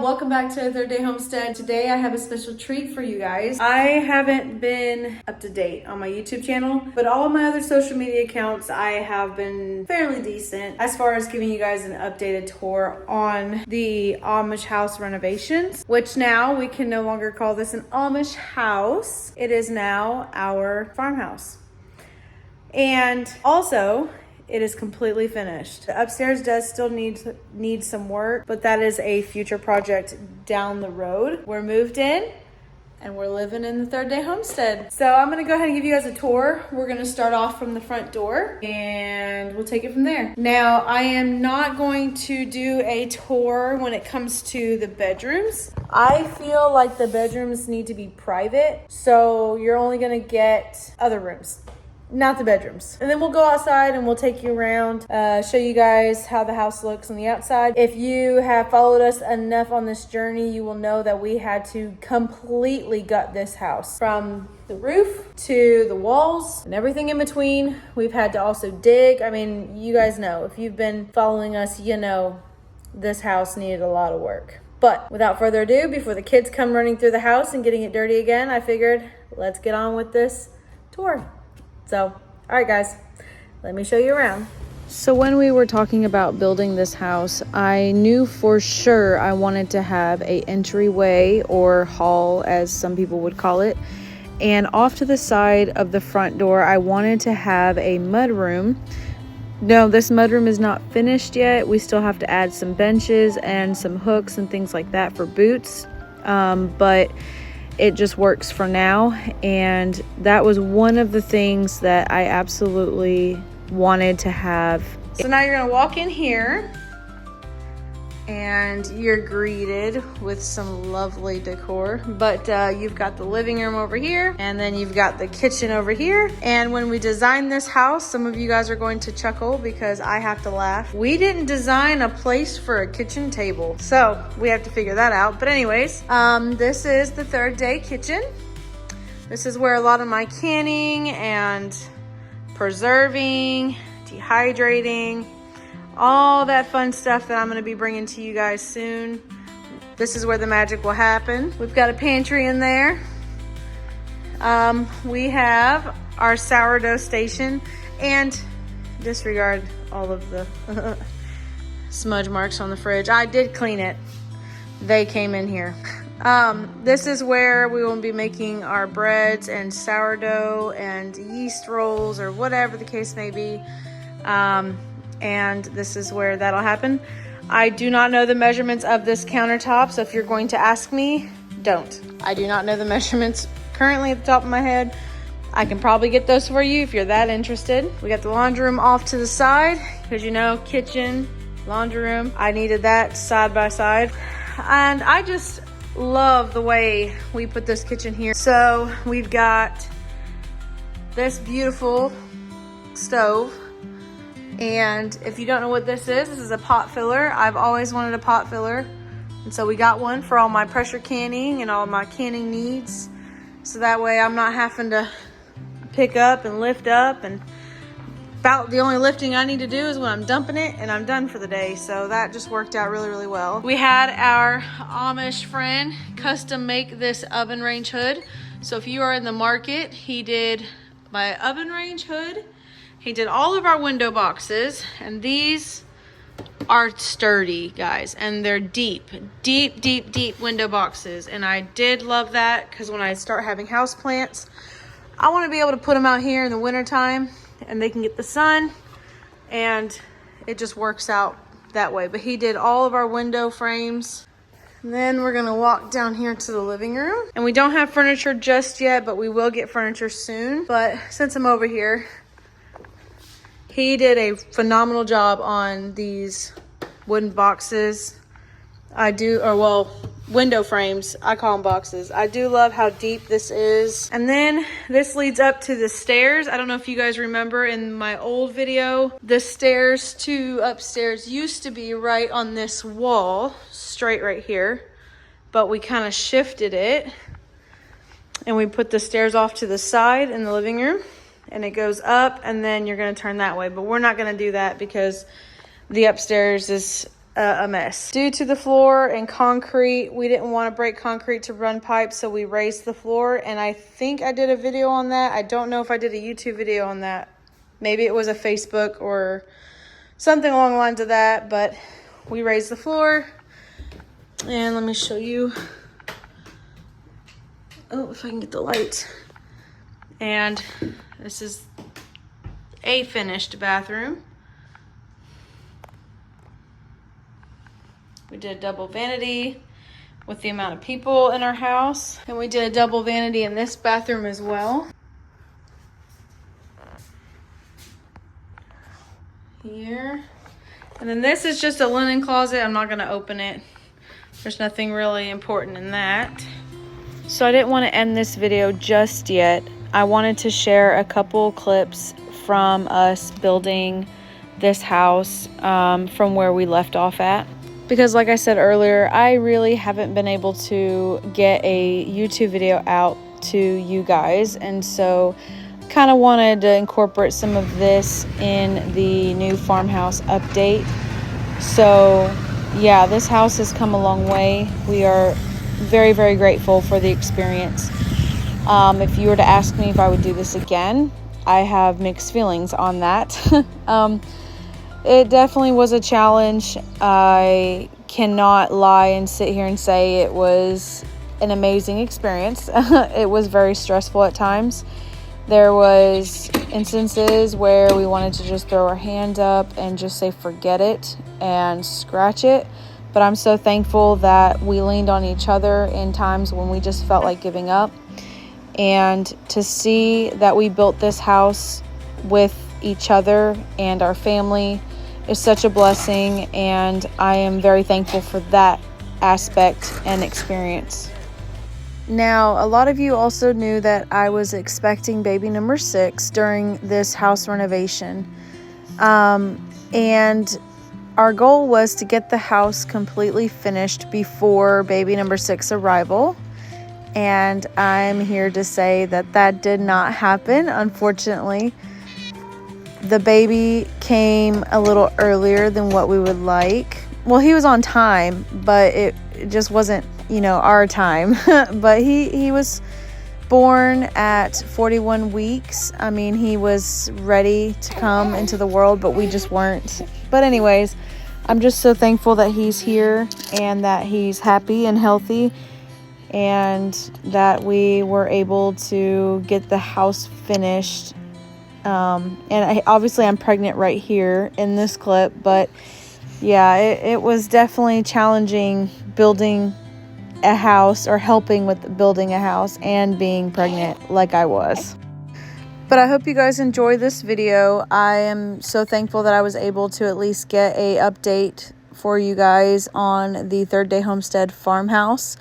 welcome back to Third Day Homestead. Today I have a special treat for you guys. I haven't been up to date on my YouTube channel, but all of my other social media accounts I have been fairly decent as far as giving you guys an updated tour on the Amish house renovations, which now we can no longer call this an Amish house. It is now our farmhouse. And also, it is completely finished. The upstairs does still need some work, but that is a future project down the road. We're moved in and we're living in the Third Day Homestead. So I'm gonna go ahead and give you guys a tour. We're gonna start off from the front door and we'll take it from there. Now, I am not going to do a tour when it comes to the bedrooms. I feel like the bedrooms need to be private, so you're only gonna get other rooms, not the bedrooms. And then we'll go outside and we'll take you around, show you guys how the house looks on the outside. If you have followed us enough on this journey, you will know that we had to completely gut this house from the roof to the walls and everything in between. We've had to also dig. I mean, you guys know, if you've been following us, you know this house needed a lot of work. But without further ado, before the kids come running through the house and getting it dirty again, I figured let's get on with this tour. So, all right guys, let me show you around. So when we were talking about building this house, I knew for sure I wanted to have a entryway or hall, as some people would call it. And off to the side of the front door, I wanted to have a mudroom. No, this mudroom is not finished yet. We still have to add some benches and some hooks and things like that for boots. But it just works for now, and that was one of the things that I absolutely wanted to have. So now you're gonna walk in here and you're greeted with some lovely decor, but you've got the living room over here and then you've got the kitchen over here. And when we designed this house, some of you guys are going to chuckle because I have to laugh. We didn't design a place for a kitchen table, so we have to figure that out. But anyways, this is the Third Day kitchen. This is where a lot of my canning and preserving, dehydrating, all that fun stuff that I'm going to be bringing to you guys soon. This is where the magic will happen. We've got a pantry in there. We have our sourdough station, and disregard all of the smudge marks on the fridge. I did clean it. They came in here. This is where we will be making our breads and sourdough and yeast rolls, or whatever the case may be. And this is where that'll happen. I do not know the measurements of this countertop, so if you're going to ask me, don't. I do not know the measurements currently at the top of my head. I can probably get those for you if you're that interested. We got the laundry room off to the side, because you know, kitchen, laundry room. I needed that side by side. And I just love the way we put this kitchen here. So we've got this beautiful stove. And if you don't know what this is a pot filler. I've always wanted a pot filler. And so we got one for all my pressure canning and all my canning needs. So that way I'm not having to pick up and lift up. And about the only lifting I need to do is when I'm dumping it and I'm done for the day. So that just worked out really, really well. We had our Amish friend custom make this oven range hood. So if you are in the market, he did my oven range hood. He did all of our window boxes, and these are sturdy, guys, and they're deep window boxes. And I did love that, because when I start having house plants, I want to be able to put them out here in the wintertime and they can get the sun, and it just works out that way. But he did all of our window frames. And then we're gonna walk down here to the living room, and we don't have furniture just yet, but we will get furniture soon. But since I'm over here, he did a phenomenal job on these wooden boxes. Window frames. I call them boxes. I do love how deep this is. And then this leads up to the stairs. I don't know if you guys remember in my old video, the stairs to upstairs used to be right on this wall, straight right here. But we kind of shifted it, and we put the stairs off to the side in the living room. And it goes up, and then you're going to turn that way. But we're not going to do that because the upstairs is a mess. Due to the floor and concrete, we didn't want to break concrete to run pipes, so we raised the floor, and I think I did a video on that. I don't know if I did a YouTube video on that. Maybe it was a Facebook or something along the lines of that, but we raised the floor. And let me show you. Oh, if I can get the light. And this is a finished bathroom. We did a double vanity with the amount of people in our house. And we did a double vanity in this bathroom as well. Here. And then this is just a linen closet. I'm not going to open it. There's nothing really important in that. So I didn't want to end this video just yet. I wanted to share a couple clips from us building this house from where we left off at. Because like I said earlier, I really haven't been able to get a YouTube video out to you guys. And so kind of wanted to incorporate some of this in the new farmhouse update. So yeah, this house has come a long way. We are very, very grateful for the experience. If you were to ask me if I would do this again, I have mixed feelings on that. It definitely was a challenge. I cannot lie and sit here and say it was an amazing experience. It was very stressful at times. There was instances where we wanted to just throw our hand up and just say forget it and scratch it. But I'm so thankful that we leaned on each other in times when we just felt like giving up. And to see that we built this house with each other and our family is such a blessing, and I am very thankful for that aspect and experience. Now, a lot of you also knew that I was expecting baby number 6 during this house renovation. And our goal was to get the house completely finished before baby number 6 arrival. And I'm here to say that that did not happen, unfortunately. The baby came a little earlier than what we would like. Well, he was on time, but it just wasn't, our time. But he was born at 41 weeks. I mean, he was ready to come into the world, but we just weren't. But anyways, I'm just so thankful that he's here and that he's happy and healthy, and that we were able to get the house finished. Obviously I'm pregnant right here in this clip, but yeah, it was definitely challenging building a house, or helping with building a house and being pregnant like I was. But I hope you guys enjoy this video. I am so thankful that I was able to at least get a update for you guys on the Third Day Homestead farmhouse.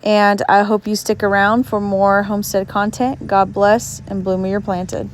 And I hope you stick around for more homestead content. God bless, and bloom where you're planted.